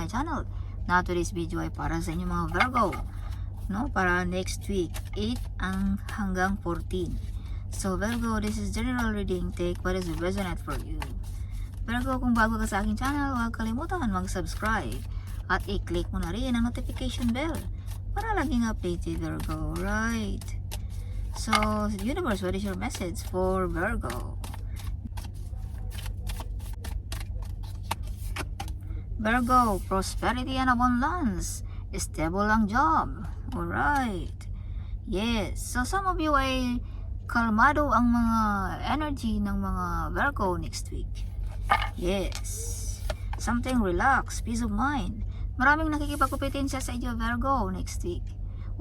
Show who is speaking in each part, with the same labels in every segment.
Speaker 1: my channel. Na today's video ay para sa inyo mga Virgo, no? Para next week, 8 hanggang 14. So Virgo, this is general reading. Take what is resonant for you. Virgo, kung bago ka sa aking channel, huwag kalimutan mag-subscribe at i-click mo na rin ang notification bell para laging updated, Virgo. Right? So, universe, what is your message for Virgo? Virgo, prosperity and abundance. Stable ang job. Alright. Yes. So, some of you ay kalmado ang mga energy ng mga Virgo next week. Yes. Something relax, peace of mind. Maraming nakikipagkompetensya sa inyo, Virgo, next week.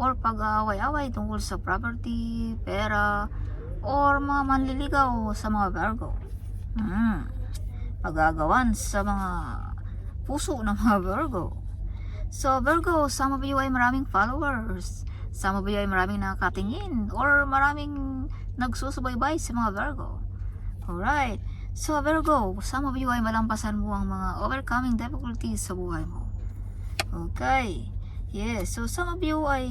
Speaker 1: Or pag-away-away tungkol sa property, pera, or mga manliligaw sa mga Virgo. Pag-agawan sa mga puso ng mga Virgo. So Virgo, some of you ay maraming followers. Some of you ay maraming nakakatingin or maraming nagsusubaybay sa mga Virgo. Alright. So Virgo, some of you ay malampasan mo ang mga overcoming difficulties sa buhay mo. Okay. Yes. So some of you ay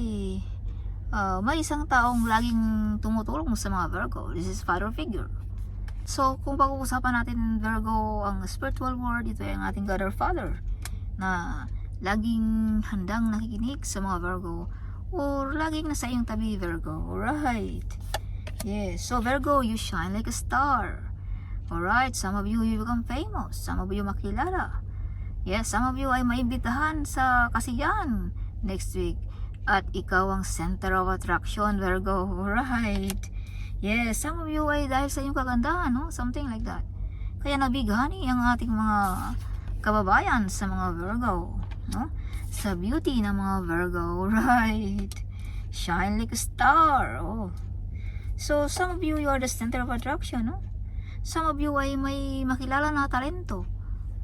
Speaker 1: may isang taong laging tumutulong sa mga Virgo. This is father figure. So, kung pag-uusapan natin, Virgo, ang spiritual world, ito ay ang ating God or Father na laging handang nakikinig sa mga Virgo or laging nasa iyong tabi, Virgo. Alright. Yes. So, Virgo, you shine like a star. Alright. Some of you become famous. Some of you makilala. Yes. Some of you ay maimbitahan sa kasiyahan next week. At ikaw ang center of attraction, Virgo. Alright. Yes, some of you ay dahil sa iyong kagandahan, no? Something like that. Kaya nabighani ang ating mga kababayan sa mga Virgo, no? Sa beauty ng mga Virgo, right? Shine like a star, oh. So, some of you are the center of attraction, no? Some of you ay may makilala na talento,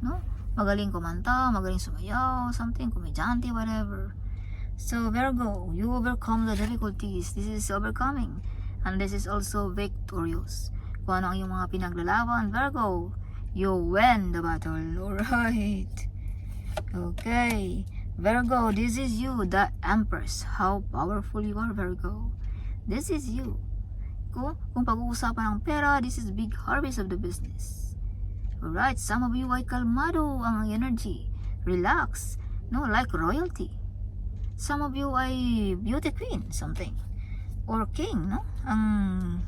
Speaker 1: no? Magaling kumanta, magaling sumayaw, something, komedyante, whatever. So, Virgo, you overcome the difficulties. This is overcoming. And this is also victorious. Kung ano ang iyong mga pinaglalaban, Virgo, you win the battle. Alright. Okay. Virgo, this is you, the Empress. How powerful you are, Virgo. This is you. Kung pag-uusapan ng pera, this is big harvest of the business. Alright. Some of you ay kalmado ang energy. Relax. No, like royalty. Some of you ay beauty queen, something. Or king, no? Ang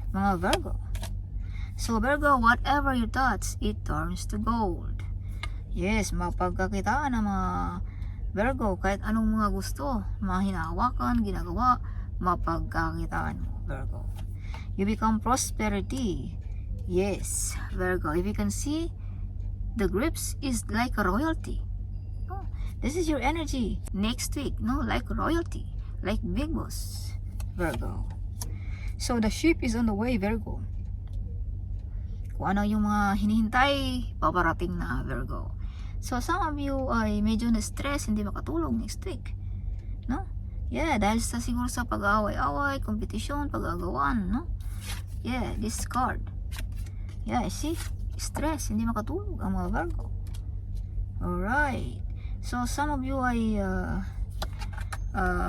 Speaker 1: mga Virgo. So Virgo, whatever you touch, it turns to gold. Yes, mapagkakitaan ng mga Virgo, kahit anong mga gusto, mga hinahawakan, ginagawa, mapagkakitaan mo, Virgo. You become prosperity. Yes, Virgo, if you can see, the grips is like a royalty. No? This is your energy next week, no? Like royalty, like big boss. Virgo. So, the ship is on the way, Virgo. Kung ano yung mga hinihintay, paparating na, Virgo. So, some of you ay medyo na-stress, hindi makatulog next week. No? Yeah, dahil siguro sa pag-away-away, kompetisyon, pag-agawan, no? Yeah, this card. Yeah, see? Stress, hindi makatulog ang mga Virgo. Alright. So, some of you ay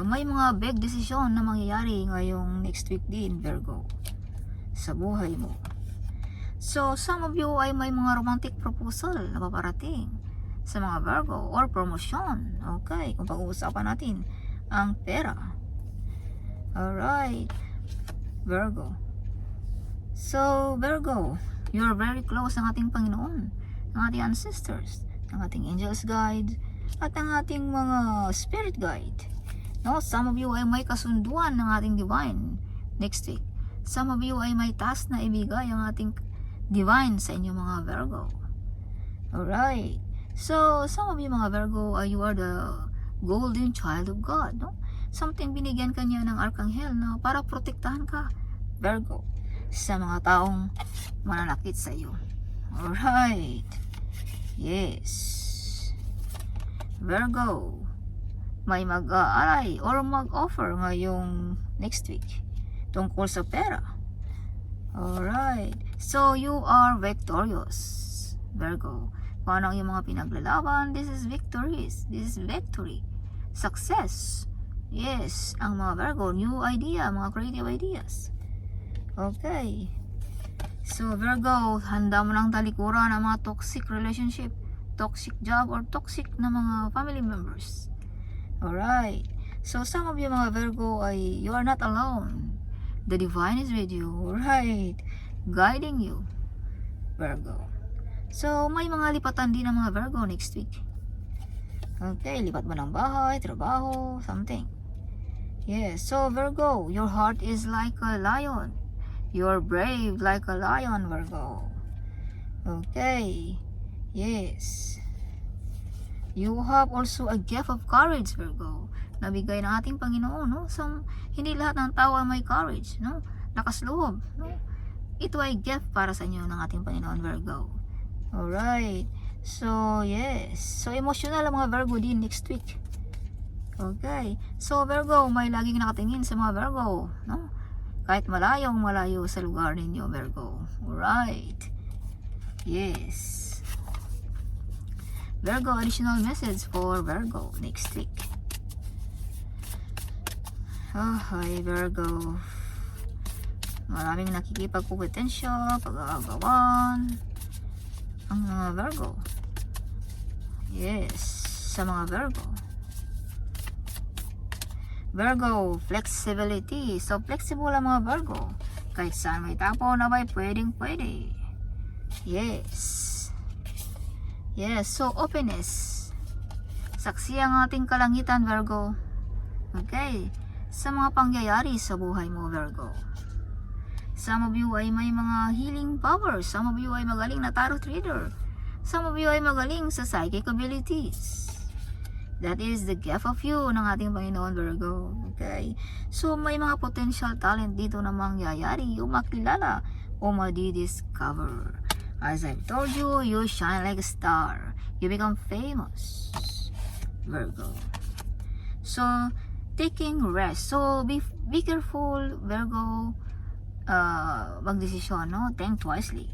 Speaker 1: may mga big desisyon na mangyayari ngayong next week din, Virgo, sa buhay mo. So, some of you ay may mga romantic proposal na paparating sa mga Virgo or promotion. Okay, kung pag-uusapan natin ang pera. Alright, Virgo. So, Virgo, you're very close ng ating Panginoon, ng ating ancestors, ng ating angels guide, at ang ating mga spirit guide. No, some of you ay may kasunduan ng ating divine next week. Some of you ay may task na ibigay ang ating divine sa inyong mga Virgo. Alright. So, some of you mga Virgo, you are the golden child of God, no? Something binigyan kanya ng Archangel, no? Para protektahan ka, Virgo, sa mga taong mananakit sa iyo. Alright. Yes. Virgo, may mag-aalay or mag-offer ngayong next week tungkol sa pera. Alright. So, you are victorious, Virgo. Kung ano ang iyong mga pinaglalaban, this is victories. This is victory. Success. Yes, ang mga Virgo, new idea, mga creative ideas. Okay. So Virgo, handa mo ng talikuran ang mga toxic relationship, toxic job, or toxic na mga family members. Alright. So some of you mga Virgo ay you are not alone. The divine is with you. Alright. Guiding you. Virgo. So may mga lipatan din ng mga Virgo next week. Okay, lipat mo ng bahay, trabaho, something. Yes, so Virgo, your heart is like a lion. You're brave like a lion, Virgo. Okay. Yes. You have also a gift of courage, Virgo. Nabigay ng ating Panginoon, no? So, hindi lahat ng tao ay may courage, no? Lakas loob, no? Ito ay gift para sa inyo ng ating Panginoon, Virgo. Alright. So, yes. So, emotional ang mga Virgo din next week. Okay. So, Virgo, may laging nakatingin sa mga Virgo, no? Kahit malayong malayo sa lugar ninyo, Virgo. Alright. Yes. Virgo, additional message for Virgo next week. Oh, hi Virgo. Maraming nakikipagkumpetensya, pag-aagawan ang mga Virgo. Yes, sa mga Virgo. Virgo, flexibility. So, flexible ang mga Virgo. Kahit saan may tapo na ba'y pwedeng-pwede. Yes. Yes, so openness. Saksi ang ating kalangitan, Virgo. Okay. Sa mga pangyayari sa buhay mo, Virgo. Some of you ay may mga healing powers. Some of you ay magaling na tarot reader. Some of you ay magaling sa psychic abilities. That is the gift of you ng ating Panginoon, Virgo. Okay? So, may mga potential talent dito na mangyayari o makilala o madidiscover. As I've told you, you shine like a star. You become famous, Virgo. So, taking rest. So, be careful, Virgo. Magdesisyon, no? Think wisely.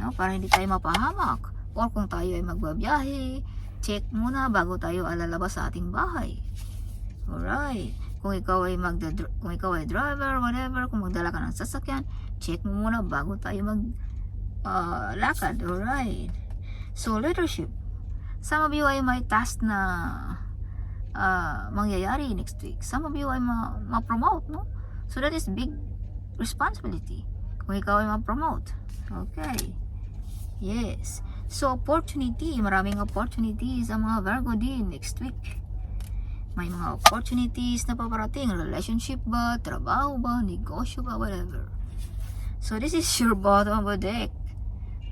Speaker 1: No? Para hindi tayo mapahamak. Or kung tayo ay magbabiyahe, check muna bago tayo alalabas sa ating bahay. Alright. Kung ikaw ay driver, whatever, kung magdala ka ng sasakyan, check mo muna bago tayo lakad. Alright. So, leadership. Some of you ay may task na mangyayari next week. Some of you ay ma-promote, no? So, that is big responsibility. Kung ikaw ay ma-promote. Okay. Yes. So, opportunity. Maraming opportunities ang mga Virgo din next week. May mga opportunities na paparating. Relationship ba? Trabaho ba? Negosyo ba? Whatever. So, this is your bottom of the deck,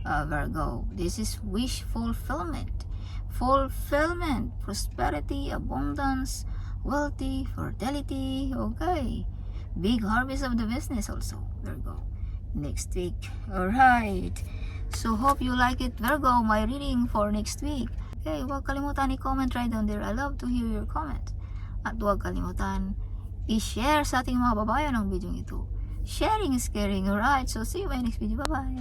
Speaker 1: Virgo. This is wish fulfillment. Fulfillment, prosperity, abundance, wealthy, fertility. Okay. Big harvest of the business also, Virgo. Next week. Alright. So, hope you like it, Virgo, my reading for next week. Okay, huwag kalimutan i-comment right down there. I love to hear your comment. At huwag kalimutan i-share sa ating mga babayan ang video ito. Sharing is caring, alright? So, see you in my next video. Bye-bye!